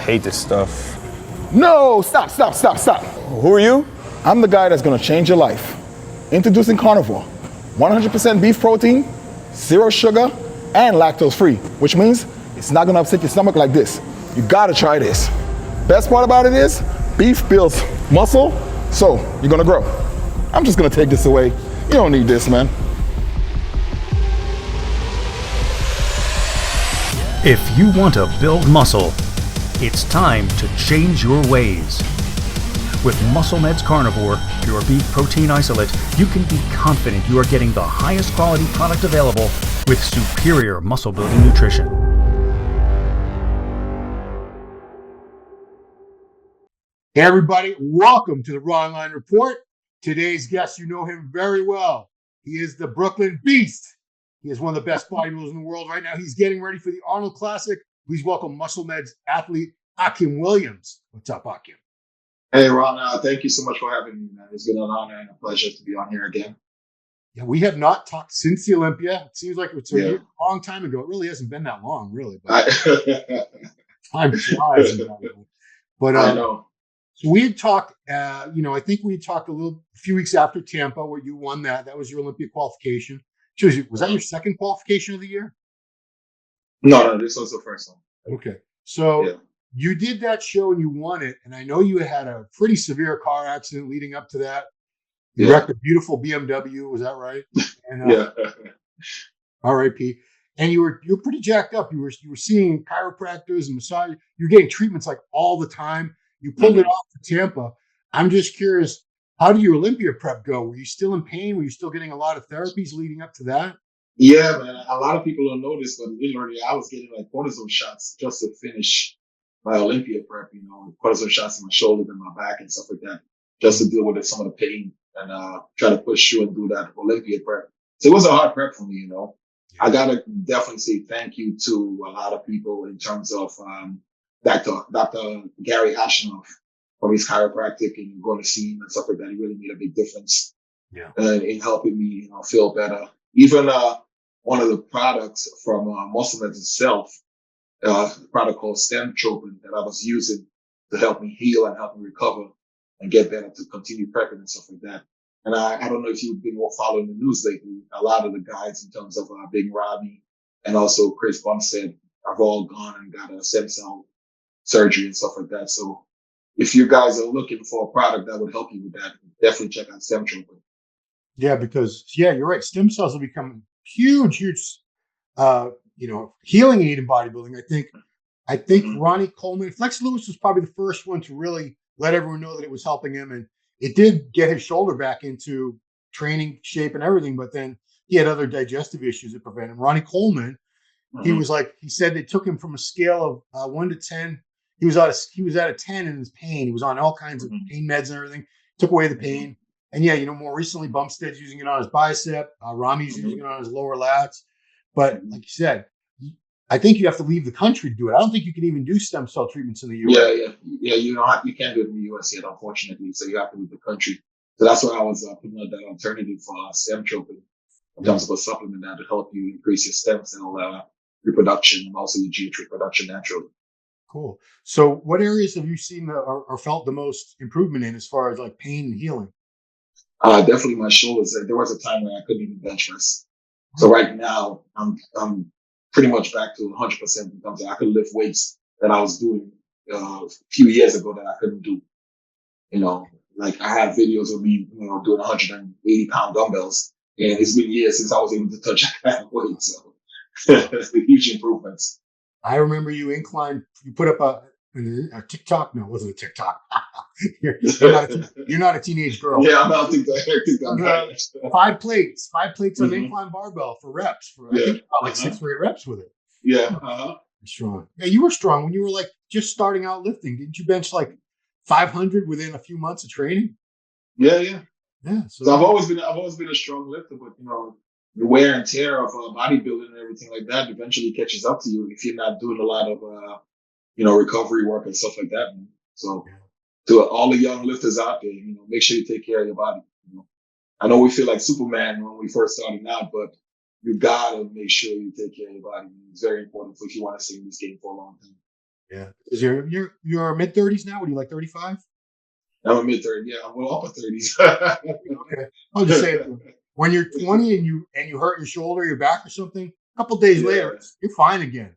hate this stuff. No, stop. Who are you? I'm the guy that's gonna change your life. Introducing Carnivore. 100% beef protein, 0 sugar, and lactose free, which means it's not gonna upset your stomach like this. You gotta try this. Best part about it is, beef builds muscle, so you're gonna grow. I'm just gonna take this away. You don't need this, man. If you want to build muscle, it's time to change your ways. With Muscle Meds Carnivore, your beef protein isolate, you can be confident you are getting the highest quality product available with superior muscle building nutrition. Hey everybody, welcome to the Raw Line Report. Today's guest, you know him very well. He is the Brooklyn Beast. He is one of the best bodybuilders in the world right now. He's getting ready for the Arnold Classic. Please welcome Muscle Meds athlete Akim Williams. What's up, Akim? Hey, Ron, thank you so much for having me, man. It's been an honor and a pleasure to be on here again. Yeah, we have not talked since the Olympia. It seems like it's a long time ago. It really hasn't been that long, really. But time flies. But I know. So we had talked, I think we had talked a few weeks after Tampa where you won that. That was your Olympia qualification. Was that your second qualification of the year? No, this was the first one. Okay. So you did that show and you won it. And I know you had a pretty severe car accident leading up to that. You wrecked a beautiful BMW. Was that right? And, R.I.P. And you were pretty jacked up. You were seeing chiropractors and massage. You're getting treatments like all the time. You pulled it off for Tampa. I'm just curious, how did your Olympia prep go? Were you still in pain? Were you still getting a lot of therapies leading up to that? Yeah, man. A lot of people don't know this, but literally I was getting like cortisone shots just to finish my Olympia prep, cortisone shots in my shoulders and my back and stuff like that, just to deal with some of the pain and try to push through and do that Olympia prep. So it was a hard prep for me, I gotta definitely say thank you to a lot of people in terms of Dr. Gary Ashnoff from his chiropractic and going to see him and stuff like that. He really made a big difference in helping me, feel better. Even one of the products from Muscle Meds itself, a product called Stem Tropin that I was using to help me heal and help me recover and get better to continue prepping and stuff like that. And I don't know if you've been following the news lately. A lot of the guys in terms of Big Robbie and also Chris Bumstead have all gone and got a stem cell surgery and stuff like that. So if you guys are looking for a product that would help you with that, definitely check out Stem Tropin. Yeah, because you're right. Stem cells will become huge, healing aid in bodybuilding. I think Ronnie Coleman, Flex Lewis was probably the first one to really let everyone know that it was helping him. And it did get his shoulder back into training shape and everything, but then he had other digestive issues that prevented him. Ronnie Coleman, he said they took him from a scale of 1 to 10. He was at a 10 in his pain. He was on all kinds of pain meds and everything, took away the pain. And more recently, Bumstead's using it on his bicep. Rami's using it on his lower lats. But like you said, I think you have to leave the country to do it. I don't think you can even do stem cell treatments in the U.S. Yeah. You can't do it in the U.S. yet, unfortunately. So you have to leave the country. So that's why I was putting out that alternative for Stem Tropin in terms of a supplement that to help you increase your stem cell reproduction and also your GH reproduction naturally. Cool. So what areas have you seen or felt the most improvement in as far as like pain and healing? Definitely my shoulders. There was a time where I couldn't even bench press. So right now I'm pretty much back to 100% in terms of I could lift weights that I was doing a few years ago that I couldn't do. Like I have videos of me, doing 180-pound dumbbells, and it's been years since I was able to touch that kind of weight. So huge improvements. I remember you put up a TikTok. No, it wasn't a TikTok. You're not a teenage girl. Yeah, I'm not a TikTok. 5 plates on incline barbell for reps. I think about like 6 or 8 reps with it. Yeah. Strong. Yeah, you were strong when you were like just starting out lifting. Didn't you bench like 500 within a few months of training? Yeah. So I've always been a strong lifter, but the wear and tear of bodybuilding and everything like that eventually catches up to you if you're not doing a lot of recovery work and stuff like that. Man. So to all the young lifters out there, make sure you take care of your body. I know we feel like Superman when we first started out, but you gotta make sure you take care of your body. It's very important if you want to stay in this game for a long time. Yeah. Is you're mid-30s now? What are you, like 35? I'm a mid-30s. Yeah, I'm well upper 30s. Okay. I'll just say when you're 20 and you hurt your shoulder, your back or something, a couple days later, Yeah, you're fine again.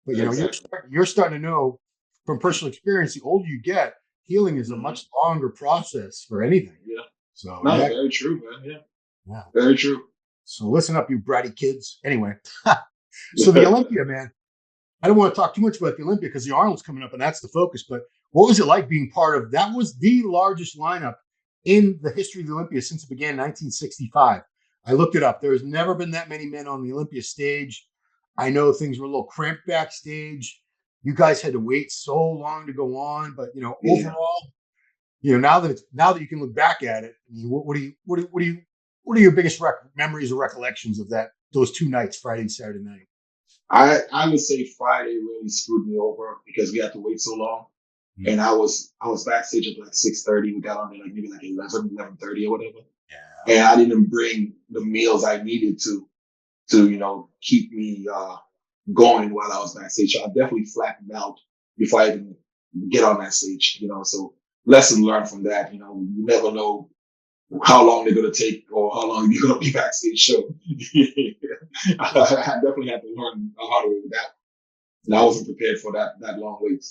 But you know, exactly. you're starting to know from personal experience, the older you get, healing is a Hmm. much longer process for anything. Yeah. So No, yeah, very true, man. Yeah, yeah. very true. So listen up, you bratty kids. Anyway, so the Olympia, man. I don't want to talk too much about the Olympia because the Arnold's coming up and that's the focus. But what was it like being part of that? Was the largest lineup in the history of the Olympia since it began in 1965. I looked it up. There's never been that many men on the Olympia stage. I know things were a little cramped backstage. You guys had to wait so long to go on, but you know, Yeah. overall, you know, now that you can look back at it, I mean, what are your biggest memories or recollections of those 2 nights, Friday and Saturday night? I would say Friday really screwed me over because we had to wait so long. Mm. And I was backstage at like 6:30. We got on there like maybe like 11:30 or whatever. Yeah. And I didn't bring the meals I needed to keep me going while I was backstage. So I definitely flattened out before I even get on that stage. So lesson learned from that. You never know how long they're gonna take or how long you're gonna be backstage. So I definitely had to learn the hard way with that. And I wasn't prepared for that long wait.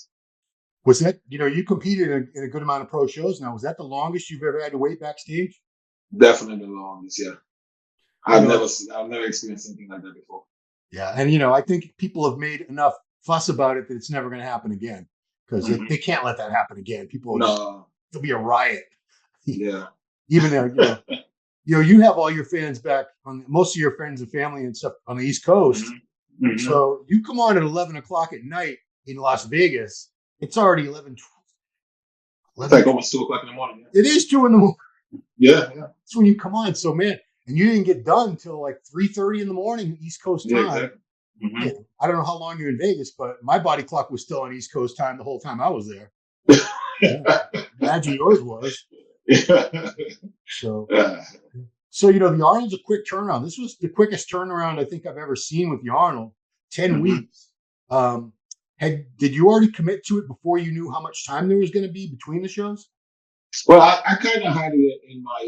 Was that, you competed in a good amount of pro shows now. Was that the longest you've ever had to wait backstage? Definitely the longest, yeah. You I've know, never experienced anything like that before. yeah. And, I think people have made enough fuss about it that it's never going to happen again because Hmm. they can't let that happen again. People will No, there'll be a riot. yeah. Even there, you have all your fans back on most of your friends and family and stuff on the East Coast. Hmm. Hmm. So you come on at 11 o'clock at night in Las Vegas. It's already 11, It's like almost 2 o'clock in the morning. It is 2 in the morning. Yeah, yeah, That's when you come on. So man, and you didn't get done until like 3:30 in the morning East Coast yeah, time. exactly. Hmm. Yeah. I don't know how long you're in Vegas, but my body clock was still on East Coast time the whole time I was there. Yeah. Imagine yours was. So, Yeah. so the Arnold's a quick turnaround. This was the quickest turnaround I think I've ever seen with the Arnold. 10 Mhm. weeks. Did you already commit to it before you knew how much time there was going to be between the shows? Well, I kind of had it in my.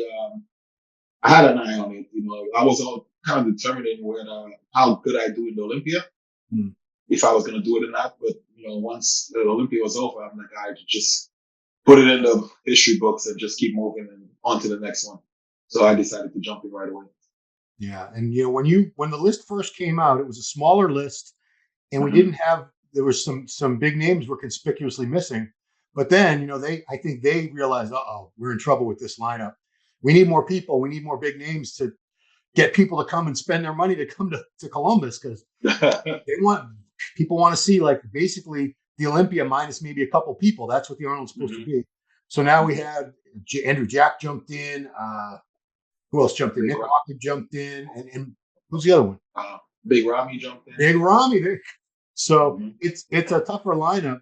I had an eye on it. I was all kind of determining whether how good I do in the Olympia, Hmm. if I was going to do it or not. But once the Olympia was over, I'm like, I just put it in the history books and just keep moving and on to the next one. So I decided to jump in right away. Yeah, and when the list first came out, it was a smaller list, and we Hmm. didn't have there was some big names were conspicuously missing. But then I think they realized, we're in trouble with this lineup. We need more people. We need more big names to get people to come and spend their money to come to Columbus because they want people want to see like basically the Olympia minus maybe a couple people. That's what the Arnold's supposed to Hmm. be. So now we had Andrew Jack jumped in. Who else jumped in? Big, Nick Rocket jumped in, and who's the other one? uh, Big Ramy jumped in. Big Ramy. So Hmm. it's a tougher lineup,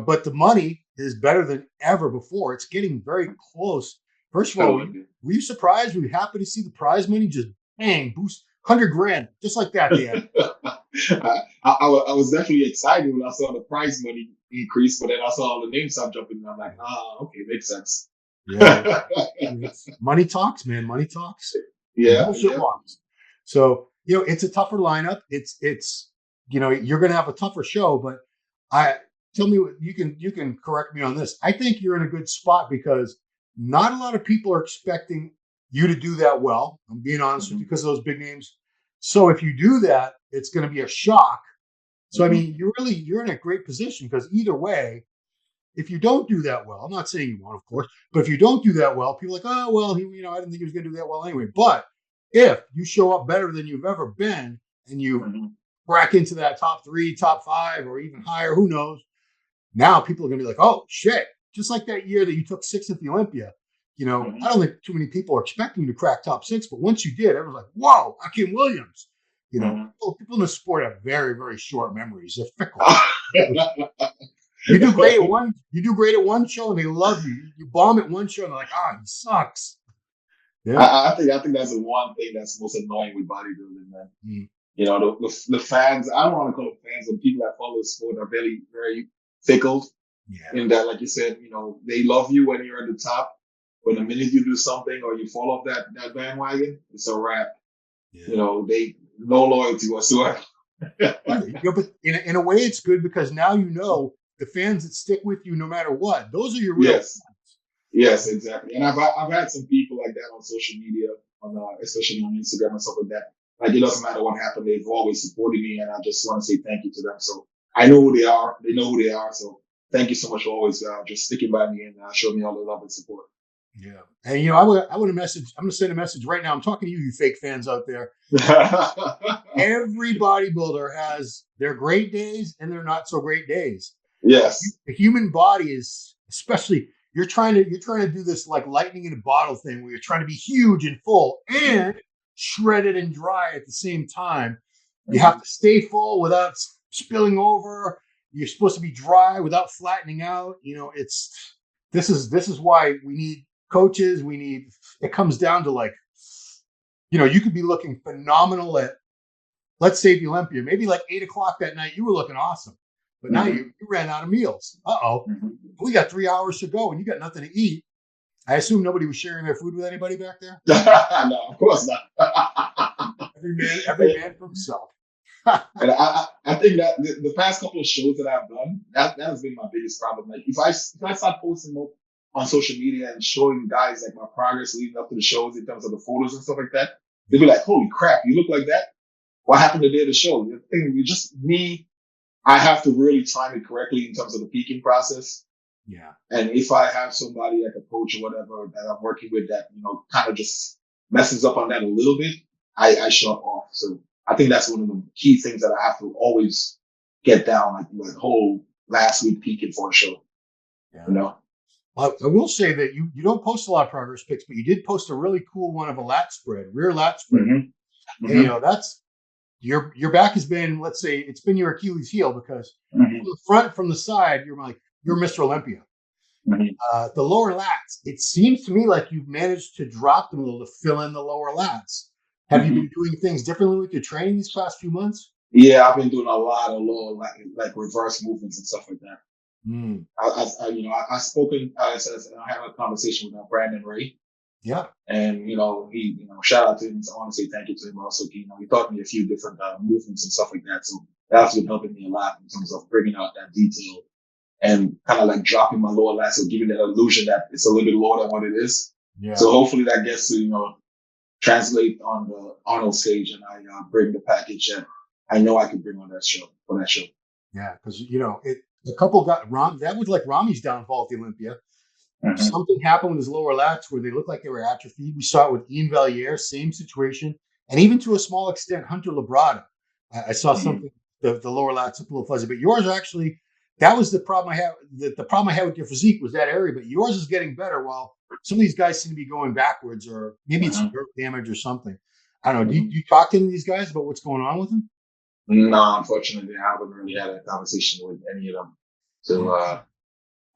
but the money is better than ever before. It's getting very close. First of all, were you surprised? Were you happy to see the prize money just bang boost 100 grand just like that? Dan? I was definitely excited when I saw the prize money increase, but then I saw all the names start jumping, and I'm like, okay, makes sense. Yeah, money talks, man. Money talks. Yeah, Bullshit yeah. walks. So it's a tougher lineup. It's you're going to have a tougher show, but tell me what you can correct me on this. I think you're in a good spot because not a lot of people are expecting you to do that well. I'm being honest with you because of those big names. So if you do that, it's going to be a shock. So I mean, you're in a great position because either way, if you don't do that well, I'm not saying you won't, of course, but if you don't do that well, people are like, oh well, I didn't think he was going to do that well anyway. But if you show up better than you've ever been and you Mhm. crack into that top 3, top 5, or even higher, who knows? Now people are going to be like, oh shit! Just like that year that you took 6th at the Olympia. Mhm. I don't think too many people are expecting you to crack top 6, but once you did, everyone's like, whoa, Akim Williams. Mhm. People in the sport have very, very short memories. They're fickle. You do great at one. You do great at one show, and they love you. You bomb at one show, and they're like, he sucks. Yeah. I think that's the one thing that's most annoying with bodybuilding, man. Mm. The fans. I don't want to call them fans, but people that follow the sport are very, very fickle Yeah. in that, like you said, they love you when you're at the top. But the minute you do something or you fall off that bandwagon, it's a wrap. Yeah. They no loyalty whatsoever. Right. But in a way, it's good because now the fans that stick with you no matter what. Those are your real Yes. Yes, exactly. And I've had some people like that on social media, especially on Instagram and stuff like that. Like it doesn't matter what happened, they've always supported me, and I just want to say thank you to them. So I know who they are. They know who they are. So thank you so much for always just sticking by me and showing me all the love and support. Yeah. And I would message. I'm going to send a message right now. I'm talking to you fake fans out there. Every bodybuilder has their great days and their not so great days. Yes. The human body is, especially you're trying to do this like lightning in a bottle thing where you're trying to be huge and full and shredded and dry at the same time. You have to stay full without spilling over. You're supposed to be dry without flattening out. This is why we need coaches. It comes down to like, you could be looking phenomenal at, let's say the Olympia, maybe like 8:00 that night, you were looking awesome, but now you ran out of meals. We got 3 hours to go and you got nothing to eat. I assume nobody was sharing their food with anybody back there. No, of course not. every man for himself. And I think that the past couple of shows that I've done, that has been my biggest problem. Like if I start posting more on social media and showing guys like my progress leading up to the shows in terms of the photos and stuff like that, they'll be like, "Holy crap, you look like that! What happened the day of the show?" The thing, I have to really time it correctly in terms of the peaking process. Yeah. And if I have somebody like a coach or whatever that I'm working with that, kind of just messes up on that a little bit, I shut off. So I think that's one of the key things that I have to always get down, like the whole last week peaking for a show. Yeah. I will say that you don't post a lot of progress pics, but you did post a really cool one of a lat spread, rear lat spread. Mm-hmm. And that's your back has been, let's say, it's been your Achilles heel because from the front, from the side, you're Mr. Olympia. The lower lats, it seems to me like you've managed to drop them a little to fill in the lower lats. Have you been doing things differently with your training these past few months? Yeah, I've been doing a lot of lower, like reverse movements and stuff like that. I've spoken. I had a conversation with Brandon Ray. Yeah, and he, shout out to him. I want to say thank you to him also. He taught me a few different movements and stuff like that. So that's been helping me a lot in terms of bringing out that detail and kind of like dropping my lower lat, so giving that illusion that it's a little bit lower than what it is. Yeah. So hopefully that gets to translate on the Arnold stage, and I bring the package that I know I can bring on that show for that show. Yeah, because a couple got that was like Rami's downfall at the Olympia. Something happened with his lower lats where they looked like they were atrophied. We saw it with Ian Valliere, same situation, and even to a small extent, Hunter Labrada. I saw something the lower lats look a little fuzzy, but yours actually. That was the problem I had. The problem I had with your physique was that area, but yours is getting better. While some of these guys seem to be going backwards, or maybe it's nerve damage or something. I don't know. Do you talk to any of these guys about what's going on with them? No, unfortunately, I haven't really had a conversation with any of them. So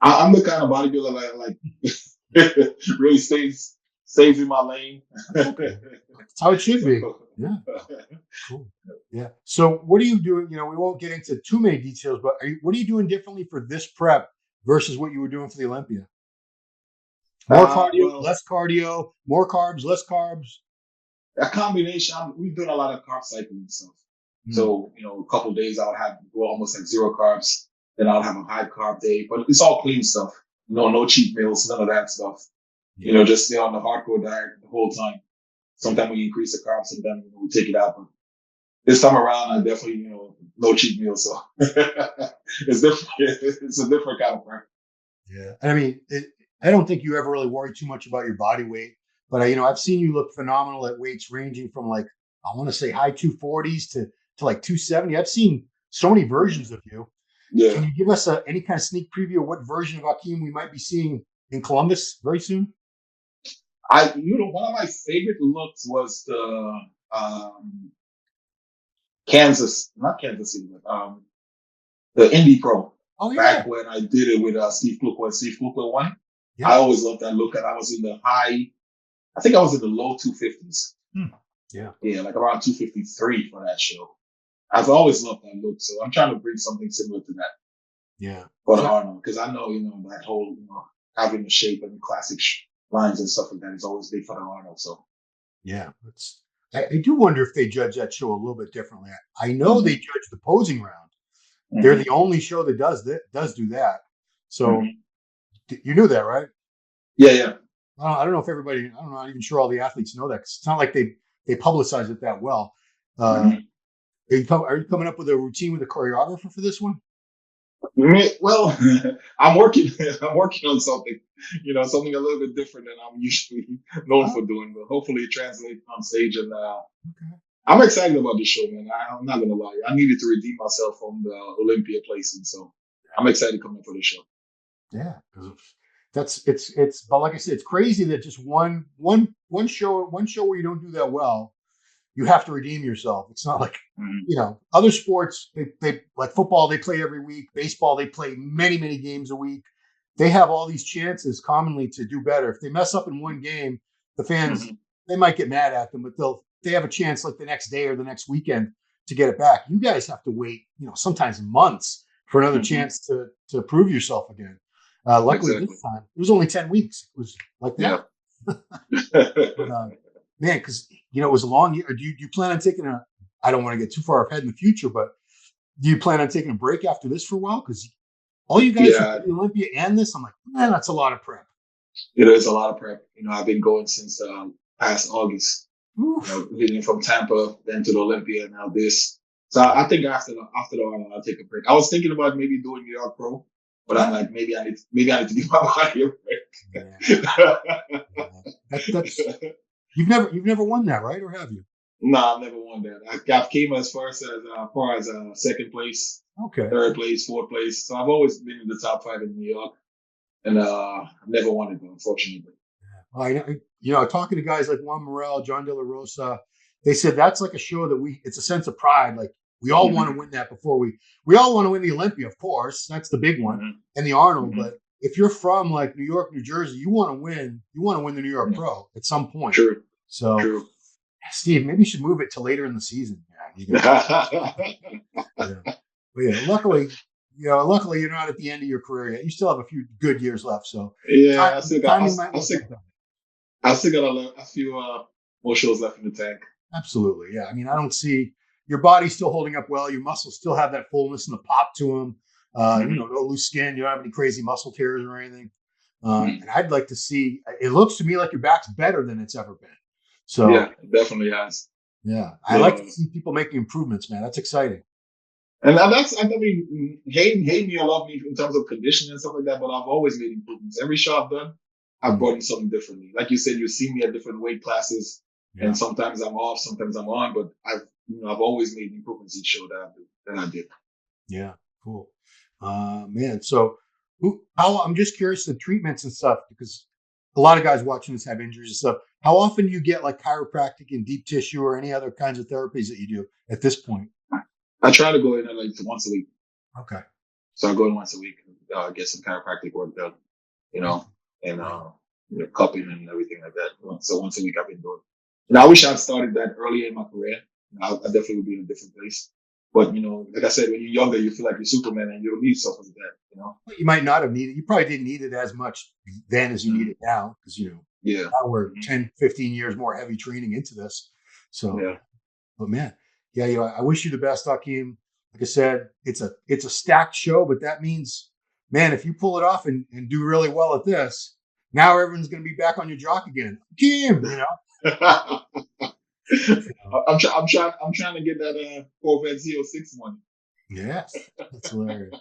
I'm the kind of bodybuilder that like really stays in my lane. That's how it should be. Yeah. Cool. Yeah. So what are you doing? We won't get into too many details, but what are you doing differently for this prep versus what you were doing for the Olympia? More cardio, less cardio, more carbs, less carbs. A combination. We've done a lot of carb cycling stuff. So, a couple of days I'll go almost like 0 carbs. Then I'll have a high carb day, but it's all clean stuff. No cheat meals, none of that stuff. Just stay on the hardcore diet the whole time. Sometimes we increase the carbs, sometimes we take it out. But this time around, I definitely, no cheat meals. So it's different. It's a different kind of prep. Yeah. I mean, I don't think you ever really worry too much about your body weight, but I've seen you look phenomenal at weights ranging from like, I want to say high 240s to like 270. I've seen so many versions of you. Yeah. Can you give us any kind of sneak preview of what version of Akim we might be seeing in Columbus very soon? One of my favorite looks was the not Kansas City, but the Indy Pro. Oh, yeah. Back when I did it with Steve Kluck when Steve Kluck won. Yeah. I always loved that look, and I was in the I think I was in the low 250s. Yeah. Yeah, like around 253 for that show. I've always loved that look, so I'm trying to bring something similar to that. Yeah. for the So, Arnold, because I know, that whole, having the shape and the classic lines and stuff like that is always big for the Arnold. So, yeah, I do wonder if they judge that show a little bit differently. I know hmm they judge the posing round. They're hmm the only show that does do that. So hmm you knew that, right? yeah, yeah. I don't know if everybody. I don't know. I'm not even sure all the athletes know that 'cause it's not like they publicize it that well. hmm Are you coming up with a routine with a choreographer for this one? Well, I'm working. I'm working on something, something a little bit different than I'm usually known Oh, for doing. But hopefully, it translates on stage. And okay. I'm excited about the show, man. I'm not gonna lie. I needed to redeem myself from the Olympia placing, so I'm excited coming for the show. Yeah, because it's. But like I said, it's crazy that just one show where you don't do that well, you have to redeem yourself. It's not like hmm other sports. They like football. They play every week. Baseball. They play many games a week. They have all these chances commonly to do better. If they mess up in one game, the fans hmm they might get mad at them, but they have a chance like the next day or the next weekend to get it back. You guys have to wait, sometimes months for another hmm chance to prove yourself again. Luckily, Exactly. this time it was only 10 weeks. It was like Yeah. that. But man, because it was a long year. Do you plan on taking a? I don't want to get too far ahead in the future, but do you plan on taking a break after this for a while? Because all you guys who Yeah. did the Olympia and this, I'm like, man, that's a lot of prep. It is a lot of prep. I've been going since past August. Oof. Leading from Tampa, then to the Olympia, now this. So I think after the Arnold, I'll take a break. I was thinking about maybe doing New York Pro, but I'm Ah, like, maybe I need to give my body a yeah, break. that's you've never won that, right? Or have you? No, I've never won that. I came as far as second place, Okay. third place, fourth place. So I've always been in the top five in New York, and I've never won it, unfortunately. Talking to guys like Juan Morel, John De La Rosa, they said that's like a show that it's a sense of pride. Like we all want to hmm win that before we all want to win the Olympia, of course. That's the big one, hmm and the Arnold. hmm But if you're from like New York, New Jersey, you want to win. You want to win the New York Pro at some point. True, So, true. Steve, maybe you should move it to later in the season. Yeah, yeah. But yeah, luckily you're not at the end of your career yet. You still have a few good years left. So, Yeah, I still got timing might work out. I still got a few more shows left in the tank. Absolutely. Yeah. I mean, I don't see your body's still holding up well. Your muscles still have that fullness and the pop to them. hmm No loose skin. You don't have any crazy muscle tears or anything. hmm And I'd like to see, it looks to me like your back's better than it's ever been. So, Yeah, it definitely has. yeah, I like to Yeah. see people making improvements, man. That's exciting. And I mean, hate me or love me in terms of conditioning and stuff like that, but I've always made improvements. Every show I've done, I've Mm, brought in something differently. Like you said, you see me at different weight classes, and yeah. sometimes I'm off, sometimes I'm on, but I've always made improvements each show that I did. Yeah. Cool. Man. So, I'm just curious the treatments and stuff because a lot of guys watching this have injuries and stuff. How often do you get like chiropractic and deep tissue or any other kinds of therapies that you do at this point? I try to go in like once a week, Okay. so I go in once a week, get some chiropractic work done, you Okay. know, and Yeah. cupping and everything like that. So once a week I've been doing. And I wish I'd started that earlier in my career. I definitely would be in a different place. But like I said, when you're younger, you feel like you're Superman and you don't need stuff like that. But you might not have needed, you probably didn't need it as much then as you need Mhm. it now because, Yeah. now we're Mhm. 10, 15 years more heavy training into this. So, Yeah. but man, yeah, I wish you the best, Akim. Like I said, it's a stacked show, but that means, man, if you pull it off and do really well at this, now everyone's going to be back on your jock again. Akim, So, I'm trying to get that Corvette Z06 money. yes, that's hilarious.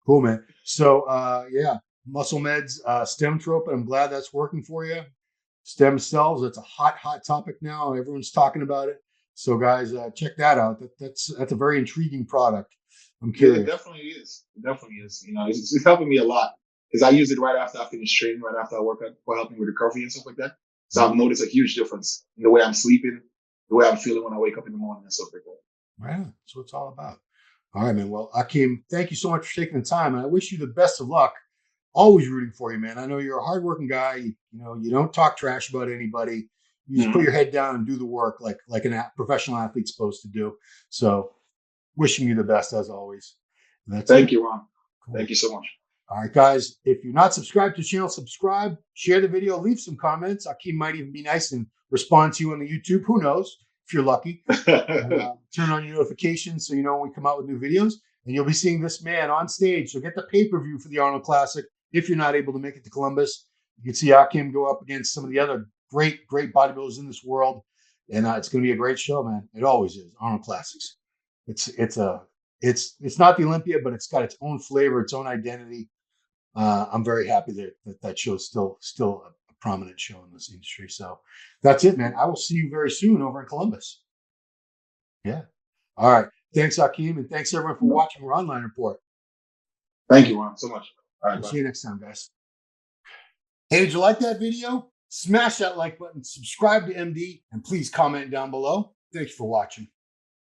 Cool, man. So, yeah, muscle meds, stem trope, and I'm glad that's working for you. Stem cells, it's a hot topic now. Everyone's talking about it. So, guys, check that out. That's a very intriguing product. I'm Yeah, it curious. definitely is. It definitely is. It's helping me a lot because I use it right after I finish training, right after I work out, for helping with recovery and stuff like that. So I've noticed a huge difference in the way I'm sleeping, the way I'm feeling when I wake up in the morning and stuff like that. Right. That's what it's all about. All right, man. Well, Akim, thank you so much for taking the time. And I wish you the best of luck. Always rooting for you, man. I know you're a hardworking guy. You don't talk trash about anybody. You just put Mhm. your head down and do the work like professional athlete's supposed to do. So, wishing you the best as always. And that's Thank it. you, Ron. Thank you so much. All right, guys. If you're not subscribed to the channel, subscribe, share the video, leave some comments. Akim might even be nice and respond to you on the YouTube. Who knows? If you're lucky. Turn on your notifications so you know when we come out with new videos. And you'll be seeing this man on stage. So get the pay-per-view for the Arnold Classic. If you're not able to make it to Columbus, you can see Akim go up against some of the other great bodybuilders in this world. And it's going to be a great show, man. It always is. Arnold Classics. It's not the Olympia, but it's got its own flavor, its own identity. I'm very happy that show is still a prominent show in this industry. So that's it, man. I will see you very soon over in Columbus. Yeah. All right. Thanks, Akim, and thanks everyone for watching our online report. Thank you, Ron, so much. All right, See you next time, guys. Hey, did you like that video? Smash that like button, subscribe to MD, and please comment down below. Thanks for watching.